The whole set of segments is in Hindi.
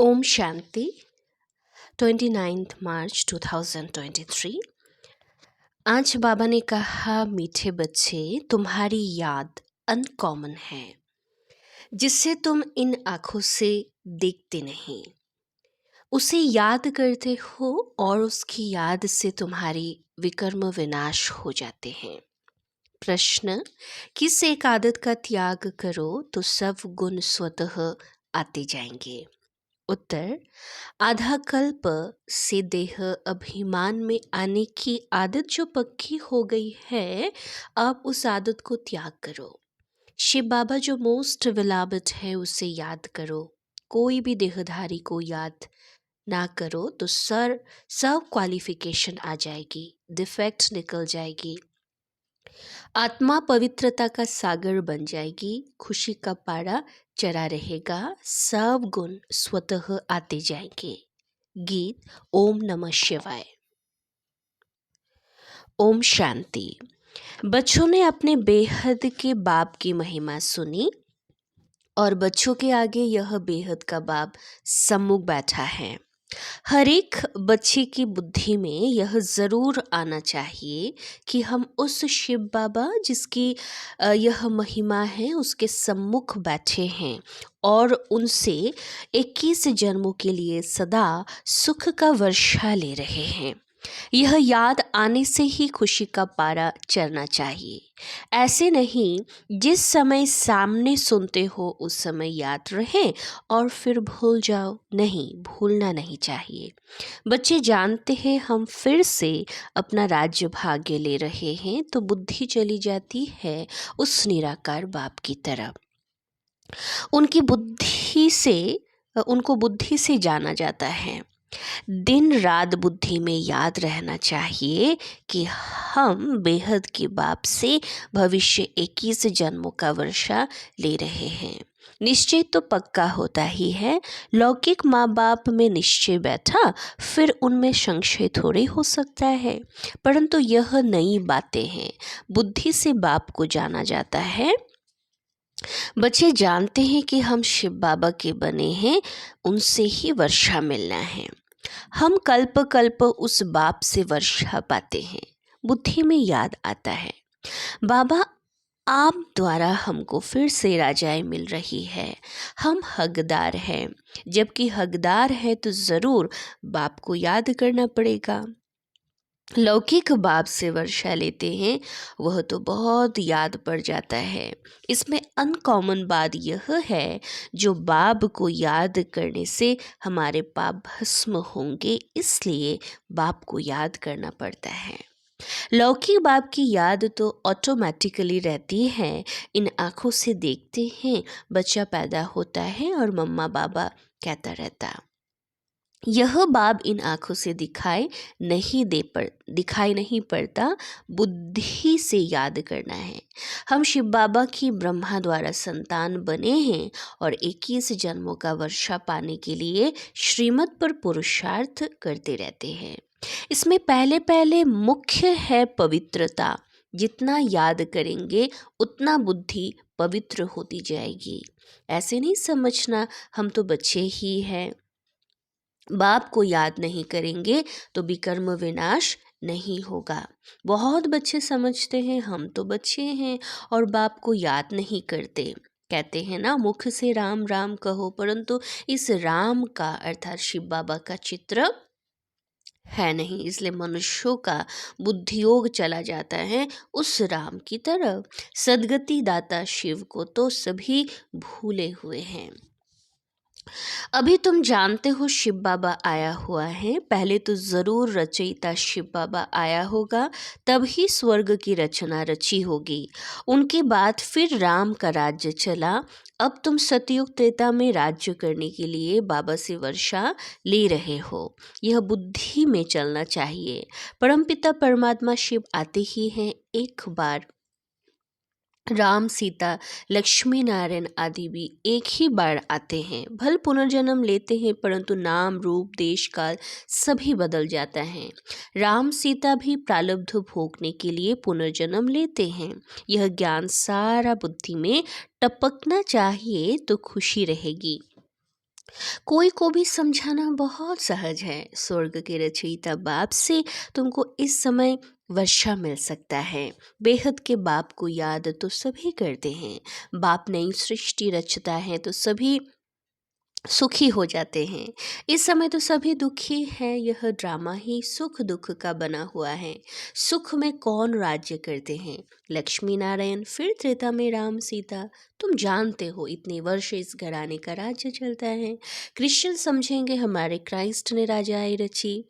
ओम शांति 29 मार्च 2023। आज बाबा ने कहा, मीठे बच्चे, तुम्हारी याद अनकॉमन है, जिससे तुम इन आँखों से देखते नहीं, उसे याद करते हो और उसकी याद से तुम्हारी विकर्म विनाश हो जाते हैं। प्रश्न, किस एक आदत का त्याग करो तो सब गुण स्वतः आते जाएंगे? उत्तर, आधा कल्प से देह अभिमान में आने की आदत जो पक्की हो गई है, अब उस आदत को त्याग करो। शिव बाबा जो मोस्ट विलाबट है, उसे याद करो। कोई भी देहधारी को याद ना करो तो सब क्वालिफिकेशन आ जाएगी, डिफेक्ट निकल जाएगी, आत्मा पवित्रता का सागर बन जाएगी, खुशी का पारा चढ़ा रहेगा, सब गुण स्वतः आते जाएंगे। गीत ओम नमः शिवाय। ओम शांति। बच्चों ने अपने बेहद के बाप की महिमा सुनी और बच्चों के आगे यह बेहद का बाप सम्मुख बैठा है। हर एक बच्चे की बुद्धि में यह ज़रूर आना चाहिए कि हम उस शिव बाबा जिसकी यह महिमा है, उसके सम्मुख बैठे हैं और उनसे 21 जन्मों के लिए सदा सुख का वर्षा ले रहे हैं। यह याद आने से ही खुशी का पारा चढ़ना चाहिए। ऐसे नहीं जिस समय सामने सुनते हो उस समय याद रहे और फिर भूल जाओ, नहीं, भूलना नहीं चाहिए। बच्चे जानते हैं हम फिर से अपना राज्य भाग्य ले रहे हैं तो बुद्धि चली जाती है उस निराकार बाप की तरफ। उनको बुद्धि से जाना जाता है। दिन रात बुद्धि में याद रहना चाहिए कि हम बेहद के बाप से भविष्य 21 जन्मों का वर्षा ले रहे हैं। निश्चय तो पक्का होता ही है। लौकिक माँ बाप में निश्चय बैठा, फिर उनमें संशय थोड़े हो सकता है, परंतु यह नई बातें हैं। बुद्धि से बाप को जाना जाता है। बच्चे जानते हैं कि हम शिव बाबा के बने हैं, उनसे ही वर्षा मिलना है। हम कल्प कल्प उस बाप से वर्षा पाते हैं। बुद्धि में याद आता है, बाबा आप द्वारा हमको फिर से राजाएं मिल रही है, हम हकदार हैं। जबकि हकदार है तो ज़रूर बाप को याद करना पड़ेगा। लौकिक बाप से वर्षा लेते हैं, वह तो बहुत याद पड़ जाता है। इसमें अनकॉमन बात यह है, जो बाप को याद करने से हमारे पाप भस्म होंगे, इसलिए बाप को याद करना पड़ता है। लौकिक बाप की याद तो ऑटोमेटिकली रहती है। इन आँखों से देखते हैं, बच्चा पैदा होता है और मम्मा बाबा कहता रहता। यह बाप इन आँखों से दिखाई नहीं पड़ता, बुद्धि से याद करना है। हम शिव बाबा की ब्रह्मा द्वारा संतान बने हैं और 21 जन्मों का वर्षा पाने के लिए श्रीमत पर पुरुषार्थ करते रहते हैं। इसमें पहले पहले मुख्य है पवित्रता। जितना याद करेंगे उतना बुद्धि पवित्र होती जाएगी। ऐसे नहीं समझना हम तो बच्चे ही हैं, बाप को याद नहीं करेंगे तो विकर्म विनाश नहीं होगा। बहुत बच्चे समझते हैं हम तो बच्चे हैं और बाप को याद नहीं करते। कहते हैं ना, मुख से राम राम कहो, परंतु इस राम का अर्थात शिव बाबा का चित्र है नहीं, इसलिए मनुष्यों का बुद्धियोग चला जाता है उस राम की तरफ। सदगति दाता शिव को तो सभी भूले हुए हैं। अभी तुम जानते हो शिव बाबा आया हुआ है, पहले तो ज़रूर रचयिता शिव बाबा आया होगा, तब ही स्वर्ग की रचना रची होगी। उनके बाद फिर राम का राज्य चला। अब तुम सतयुग त्रेता में राज्य करने के लिए बाबा से वर्षा ले रहे हो। यह बुद्धि में चलना चाहिए। परमपिता परमात्मा शिव आते ही हैं एक बार। राम, सीता, लक्ष्मी नारायण आदि भी एक ही बार आते हैं। भल पुनर्जन्म लेते हैं, परंतु नाम, रूप, देश, काल सभी बदल जाता है। राम सीता भी प्रारब्ध भोगने के लिए पुनर्जन्म लेते हैं। यह ज्ञान सारा बुद्धि में टपकना चाहिए तो खुशी रहेगी। कोई को भी समझाना बहुत सहज है। स्वर्ग के रचयिता बाप से तुमको इस समय वर्षा मिल सकता है। बेहद के बाप को याद तो सभी करते हैं। बाप नई सृष्टि रचता है तो सभी सुखी हो जाते हैं। इस समय तो सभी दुखी हैं। यह ड्रामा ही सुख दुख का बना हुआ है। सुख में कौन राज्य करते हैं? लक्ष्मी नारायण, फिर त्रेता में राम सीता। तुम जानते हो इतने वर्ष इस घराने का राज्य चलता है। क्रिश्चियन समझेंगे हमारे क्राइस्ट ने राजाई रची,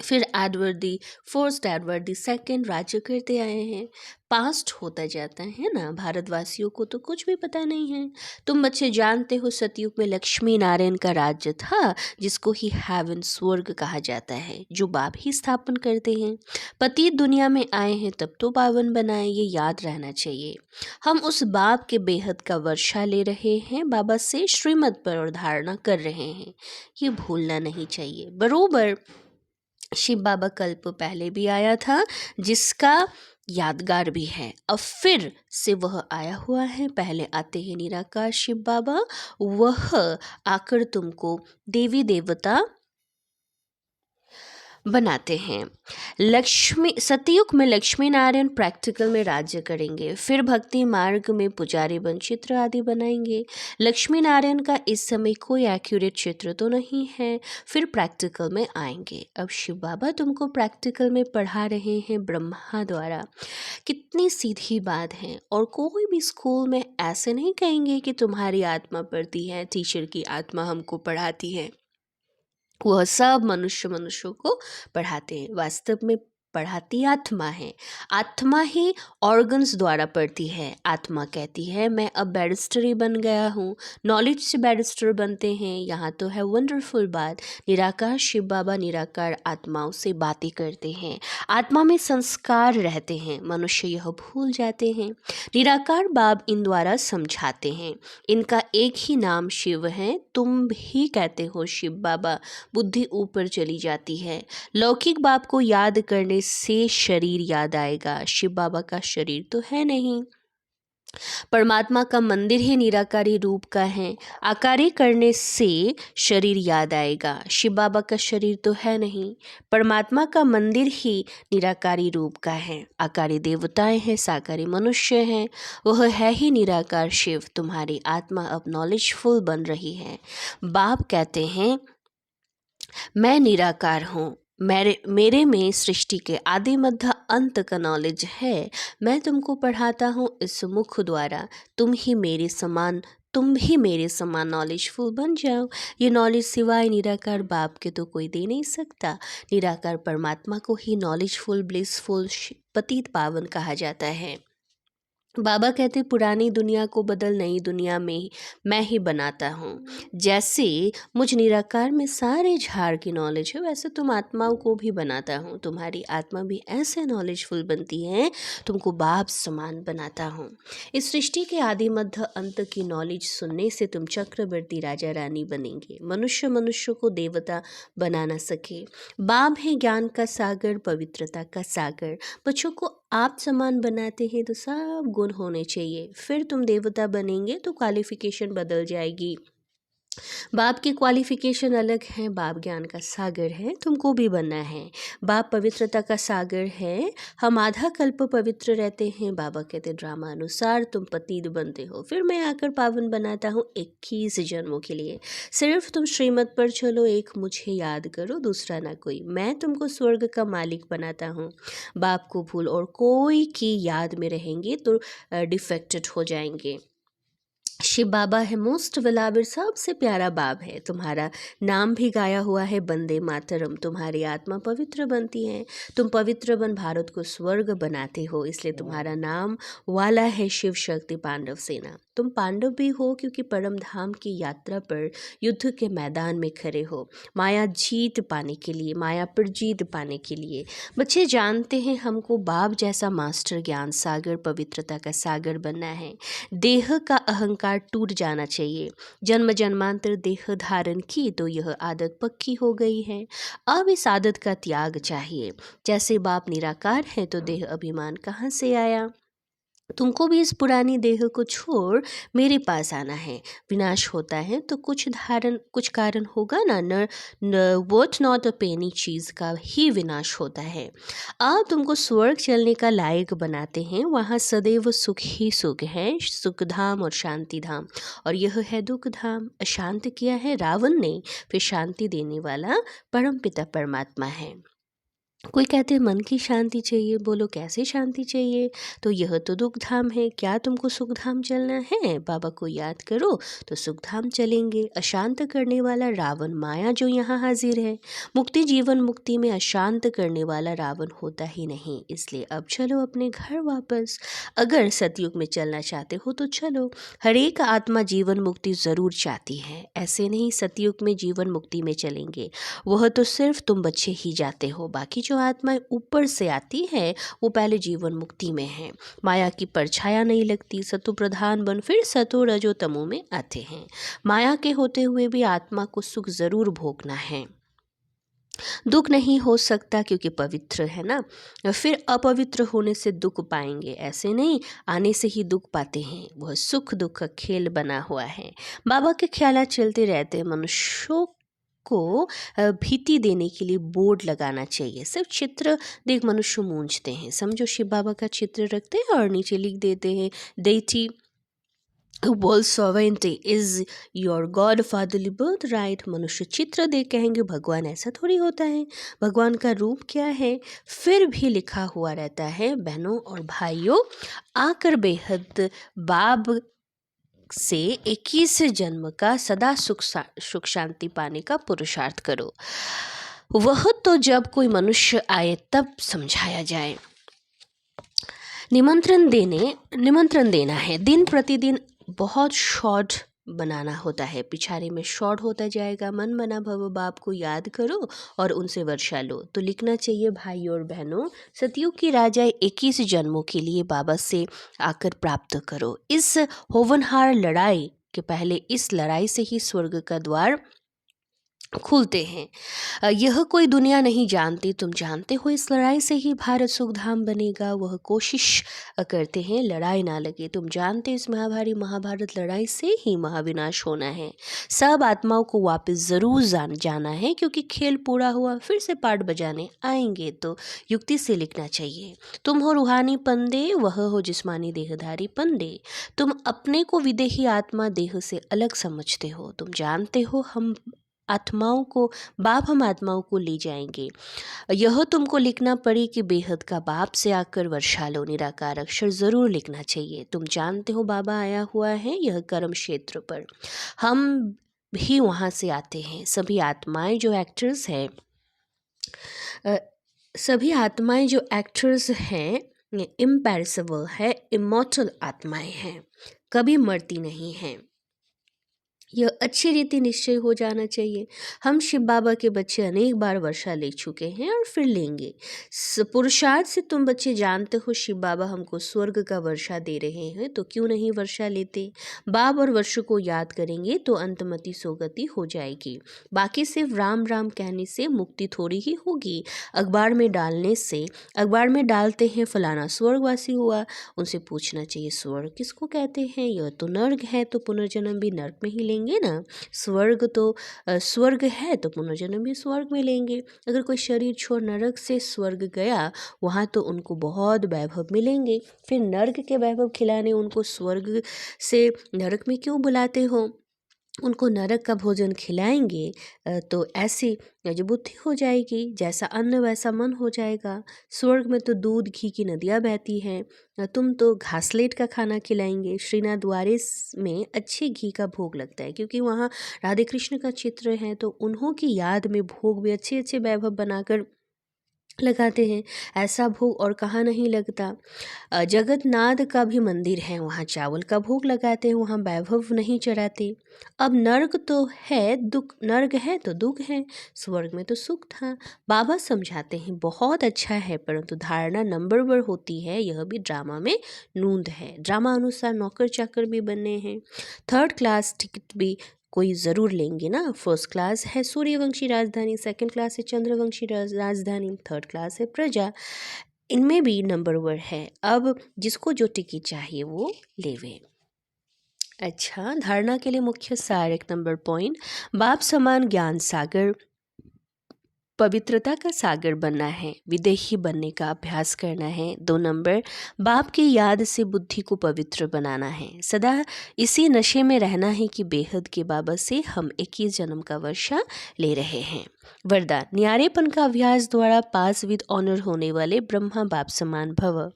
फिर Edward the first, Edward the second राज्य करते आए हैं। पास्ट होता जाता है ना। भारतवासियों को तो कुछ भी पता नहीं है। तुम बच्चे जानते हो सतयुग में लक्ष्मी नारायण का राज्य था, जिसको ही हेवन स्वर्ग कहा जाता है, जो बाप ही स्थापन करते हैं। पति दुनिया में आए हैं तब तो पावन बनाए, ये याद रहना चाहिए। हम उस बाप के बेहद का वर्षा ले रहे हैं, बाबा से श्रीमत पर और धारणा कर रहे हैं, ये भूलना नहीं चाहिए। बरोबर शिव बाबा कल्प पहले भी आया था, जिसका यादगार भी है। अब फिर से वह आया हुआ है। पहले आते हैं निराकार शिव बाबा, वह आकर तुमको देवी देवता बनाते हैं। लक्ष्मी सतयुग में लक्ष्मी नारायण प्रैक्टिकल में राज्य करेंगे, फिर भक्ति मार्ग में पुजारी बन चित्र आदि बनाएंगे। लक्ष्मी नारायण का इस समय कोई एक्यूरेट चित्र तो नहीं है, फिर प्रैक्टिकल में आएंगे। अब शिव बाबा तुमको प्रैक्टिकल में पढ़ा रहे हैं ब्रह्मा द्वारा। कितनी सीधी बात है। और कोई भी स्कूल में ऐसे नहीं कहेंगे कि तुम्हारी आत्मा पढ़ती है, टीचर की आत्मा हमको पढ़ाती है। वह सब मनुष्यों को पढ़ाते हैं। वास्तव में पढ़ाती आत्मा है। आत्मा ही ऑर्गन्स द्वारा पढ़ती है। आत्मा कहती है मैं अब बैरिस्टर ही बन गया हूँ। नॉलेज से बैरिस्टर बनते हैं। यहाँ तो है वंडरफुल बात। निराकार शिव बाबा निराकार आत्माओं से बातें करते हैं। आत्मा में संस्कार रहते हैं, मनुष्य यह भूल जाते हैं। निराकार बाब इन द्वारा समझाते हैं। इनका एक ही नाम शिव है। तुम भी कहते हो शिव बाबा, बुद्धि ऊपर चली जाती है। लौकिक बाप को याद करने से शरीर याद आएगा। शिव बाबा का शरीर तो है नहीं। परमात्मा का मंदिर ही निराकारी रूप का है। आकारी करने से शरीर याद आएगा। शिव बाबा का शरीर तो है नहीं। परमात्मा का मंदिर ही निराकारी रूप का है। आकारी देवताएं हैं, साकारी मनुष्य हैं। वह है ही निराकार शिव। तुम्हारी आत्मा अब नॉलेजफुल बन रही है। बाप कहते हैं मैं निराकार हूँ। मेरे में सृष्टि के आदि मध्य अंत का नॉलेज है। मैं तुमको पढ़ाता हूँ इस मुख द्वारा। तुम भी मेरे समान नॉलेजफुल बन जाओ। ये नॉलेज सिवाय निराकार बाप के तो कोई दे नहीं सकता। निराकार परमात्मा को ही नॉलेजफुल, ब्लिसफुल, पतित पावन कहा जाता है। बाबा कहते पुरानी दुनिया को बदल नई दुनिया में मैं ही बनाता हूँ। जैसे मुझ निराकार में सारे झाड़ की नॉलेज है, वैसे तुम आत्माओं को भी बनाता हूँ। तुम्हारी आत्मा भी ऐसे नॉलेजफुल बनती है, तुमको बाप समान बनाता हूँ। इस सृष्टि के आदि मध्य अंत की नॉलेज सुनने से तुम चक्रवर्ती राजा रानी बनेंगे। मनुष्य को देवता बना न सके। बाप है ज्ञान का सागर, पवित्रता का सागर। बच्चों को आप समान बनाते हैं तो सब गुण होने चाहिए। फिर तुम देवता बनेंगे तो क्वालिफिकेशन बदल जाएगी। बाप की क्वालिफिकेशन अलग है। बाप ज्ञान का सागर है, तुमको भी बनना है। बाप पवित्रता का सागर है। हम आधा कल्प पवित्र रहते हैं। बाबा कहते ड्रामा अनुसार तुम पतित बनते हो, फिर मैं आकर पावन बनाता हूँ 21 जन्मों के लिए। सिर्फ तुम श्रीमत पर चलो, एक मुझे याद करो, दूसरा ना कोई। मैं तुमको स्वर्ग का मालिक बनाता हूँ। बाप को भूल और कोई की याद में रहेंगे तो डिफेक्टेड हो जाएंगे। शिव बाबा है मोस्ट बिलावेड, सबसे प्यारा बाप है। तुम्हारा नाम भी गाया हुआ है वंदे मातरम। तुम्हारी आत्मा पवित्र बनती है। तुम पवित्र बन भारत को स्वर्ग बनाते हो, इसलिए तुम्हारा नाम वाला है शिव शक्ति पांडव सेना। तुम पांडव भी हो क्योंकि परम धाम की यात्रा पर युद्ध के मैदान में खड़े हो, माया जीत पाने के लिए, माया पर जीत पाने के लिए। बच्चे जानते हैं हमको बाप जैसा मास्टर ज्ञान सागर, पवित्रता का सागर बनना है। देह का अहंकार टूट जाना चाहिए। जन्म जन्मांतर देह धारण की तो यह आदत पक्की हो गई है। अब इस आदत का त्याग चाहिए। जैसे बाप निराकार है तो देह अभिमान कहाँ से आया? तुमको भी इस पुरानी देह को छोड़ मेरे पास आना है। विनाश होता है तो कुछ कारण होगा ना, न वर्थ नॉट अ पेनी चीज़ का ही विनाश होता है। आप तुमको स्वर्ग चलने का लायक बनाते हैं, वहाँ सदैव सुख ही सुख है, सुख धाम और शांति धाम, और यह है दुख धाम। अशांत किया है रावण ने, फिर शांति देने वाला परमपिता परमात्मा है। कोई कहते हैं मन की शांति चाहिए, बोलो कैसे शांति चाहिए, तो यह तो दुख धाम है। क्या तुमको सुख धाम चलना है? बाबा को याद करो तो सुख धाम चलेंगे। अशांत करने वाला रावण माया जो यहाँ हाजिर है। मुक्ति जीवन मुक्ति में अशांत करने वाला रावण होता ही नहीं। इसलिए अब चलो अपने घर वापस। अगर सतयुग में चलना चाहते हो तो चलो। हर एक आत्मा जीवन मुक्ति ज़रूर चाहती है, ऐसे नहीं सतयुग में जीवन मुक्ति में चलेंगे, वह तो सिर्फ तुम बच्चे ही जाते हो। बाकी जो आत्माएं ऊपर से आती है वो पहले जीवन मुक्ति में है। माया की परछाया नहीं लगती, सतो प्रधान बन फिर सतो रजो तमो में आते हैं। माया के होते हुए भी आत्मा को सुख जरूर भोगना है। दुख नहीं हो सकता क्योंकि पवित्र है ना, फिर अपवित्र होने से दुख पाएंगे, ऐसे नहीं आने से ही दुख पाते हैं। वह सुख दुख का खेल बना हुआ है। बाबा के ख्यालात चलते रहते हैं। मनुष्यों को भीति देने के लिए बोर्ड लगाना चाहिए। सिर्फ चित्र देख मनुष्य मूंझते हैं। समझो शिव बाबा का चित्र रखते हैं और नीचे लिख देते हैं deity world sovereignty is your god fatherly birth right। मनुष्य चित्र देख कहेंगे भगवान, ऐसा थोड़ी होता है। भगवान का रूप क्या है? फिर भी लिखा हुआ रहता है, बहनों और भाइयों आकर बेहद बाब से 21 जन्म का सदा सुख शांति पाने का पुरुषार्थ करो। वह तो जब कोई मनुष्य आए तब समझाया जाए। निमंत्रण देना है। दिन प्रतिदिन बहुत शॉर्ट बनाना होता है, पिछाड़े में शॉर्ट होता जाएगा। मन बना भव बाप को याद करो और उनसे वर्षा लो। तो लिखना चाहिए भाई और बहनों, सतयुग की राजा 21 जन्मों के लिए बाबा से आकर प्राप्त करो। इस होवनहार लड़ाई के पहले इस लड़ाई से ही स्वर्ग का द्वार खुलते हैं। यह कोई दुनिया नहीं जानती, तुम जानते हो। इस लड़ाई से ही भारत सुखधाम बनेगा। वह कोशिश करते हैं लड़ाई ना लगे। तुम जानते इस महाभारत लड़ाई से ही महाविनाश होना है। सब आत्माओं को वापस ज़रूर जाना है, क्योंकि खेल पूरा हुआ, फिर से पाठ बजाने आएंगे। तो युक्ति से लिखना चाहिए। तुम हो रूहानी पंदे, वह हो जिस्मानी देहधारी पंदे। तुम अपने को विदेही आत्मा देह से अलग समझते हो। तुम जानते हो हम आत्माओं को बाप हम आत्माओं को ले जाएंगे। यह तुमको लिखना पड़े कि बेहद का बाप से आकर वर्षा लो। निराकार अक्षर ज़रूर लिखना चाहिए। तुम जानते हो बाबा आया हुआ है यह कर्म क्षेत्र पर, हम भी वहाँ से आते हैं। सभी आत्माएं जो एक्टर्स हैं इम्पेरिसेबल है, इमॉर्टल आत्माएं हैं, कभी मरती नहीं हैं। यह अच्छी रीति निश्चय हो जाना चाहिए। हम शिव बाबा के बच्चे अनेक बार वर्षा ले चुके हैं और फिर लेंगे। पुरुषार्थ से तुम बच्चे जानते हो शिव बाबा हमको स्वर्ग का वर्षा दे रहे हैं, तो क्यों नहीं वर्षा लेते। बाब और वर्ष को याद करेंगे तो अंतमति सोगति हो जाएगी। बाकी सिर्फ राम राम कहने से मुक्ति थोड़ी ही होगी। अखबार में डालते हैं फलाना स्वर्गवासी हुआ, उनसे पूछना चाहिए स्वर्ग किसको कहते हैं। यह तो नर्क है, तो पुनर्जन्म भी नर्क में ही लेंगे ना। स्वर्ग है तो पुनर्जन्म भी स्वर्ग में लेंगे। अगर कोई शरीर छोड़ नरक से स्वर्ग गया, वहाँ तो उनको बहुत वैभव मिलेंगे। फिर नर्क के वैभव खिलाने उनको स्वर्ग से नरक में क्यों बुलाते हो। उनको नरक का भोजन खिलाएंगे तो ऐसी जो बुद्धि हो जाएगी, जैसा अन्न वैसा मन हो जाएगा। स्वर्ग में तो दूध घी की नदियाँ बहती हैं, तुम तो घासलेट का खाना खिलाएंगे। श्रीनाथ द्वारे में अच्छे घी का भोग लगता है, क्योंकि वहाँ राधे कृष्ण का चित्र है, तो उन्हों की याद में भोग भी अच्छे अच्छे वैभव बनाकर लगाते हैं। ऐसा भोग और कहाँ नहीं लगता। जगन्नाथ का भी मंदिर है, वहाँ चावल का भोग लगाते हैं, वहाँ वैभव नहीं चढ़ाते। अब नर्क तो है, नर्क है तो दुख है, स्वर्ग में तो सुख था। बाबा समझाते हैं बहुत अच्छा है, परंतु धारणा नंबर वन होती है। यह भी ड्रामा में नूंद है। ड्रामा अनुसार नौकर चाकर भी बनने हैं। 3rd क्लास टिकट भी कोई ज़रूर लेंगे ना। 1st क्लास है सूर्यवंशी राजधानी, 2nd क्लास है चंद्रवंशी राजधानी, 3rd क्लास है प्रजा। इनमें भी नंबर वन है। अब जिसको जो टिकट चाहिए वो लेवे। अच्छा, धारणा के लिए मुख्य सार 1 नंबर पॉइंट, बाप समान ज्ञान सागर, पवित्रता का सागर बनना है, विदेही बनने का अभ्यास करना है। 2 नंबर, बाप की याद से बुद्धि को पवित्र बनाना है, सदा इसी नशे में रहना है कि बेहद के बाबा से हम 21 जन्म का वर्षा ले रहे हैं। वरदान, न्यारेपन का अभ्यास द्वारा पास विद ऑनर होने वाले ब्रह्मा बाप समान भव।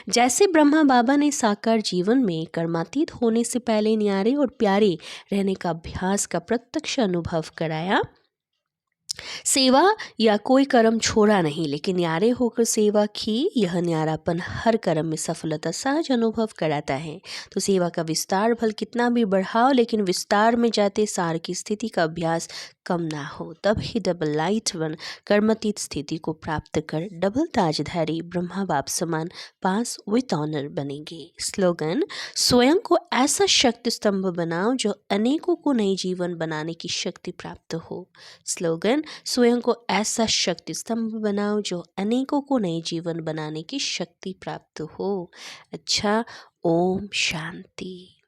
जैसे ब्रह्मा बाबा ने साकार जीवन में कर्मातीत होने से पहले न्यारे और प्यारे रहने का अभ्यास का प्रत्यक्ष अनुभव कराया, सेवा या कोई कर्म छोड़ा नहीं लेकिन न्यारे होकर सेवा की, यह न्यारापन हर कर्म में सफलता सहज अनुभव कराता है। तो सेवा का विस्तार भल कितना भी बढ़ाओ लेकिन विस्तार में जाते सार की स्थिति का अभ्यास कम ना हो, तब ही डबल लाइट वन कर्मातीत स्थिति को प्राप्त कर डबल ताजधारी ब्रह्मा बाप समान पास विथ ऑनर बनेंगे। स्लोगन, स्वयं को ऐसा शक्ति स्तंभ बनाओ जो अनेकों को नई जीवन बनाने की शक्ति प्राप्त हो। स्लोगन, स्वयं को ऐसा शक्ति स्तंभ बनाओ जो अनेकों को नए जीवन बनाने की शक्ति प्राप्त हो। अच्छा, ओम शांति।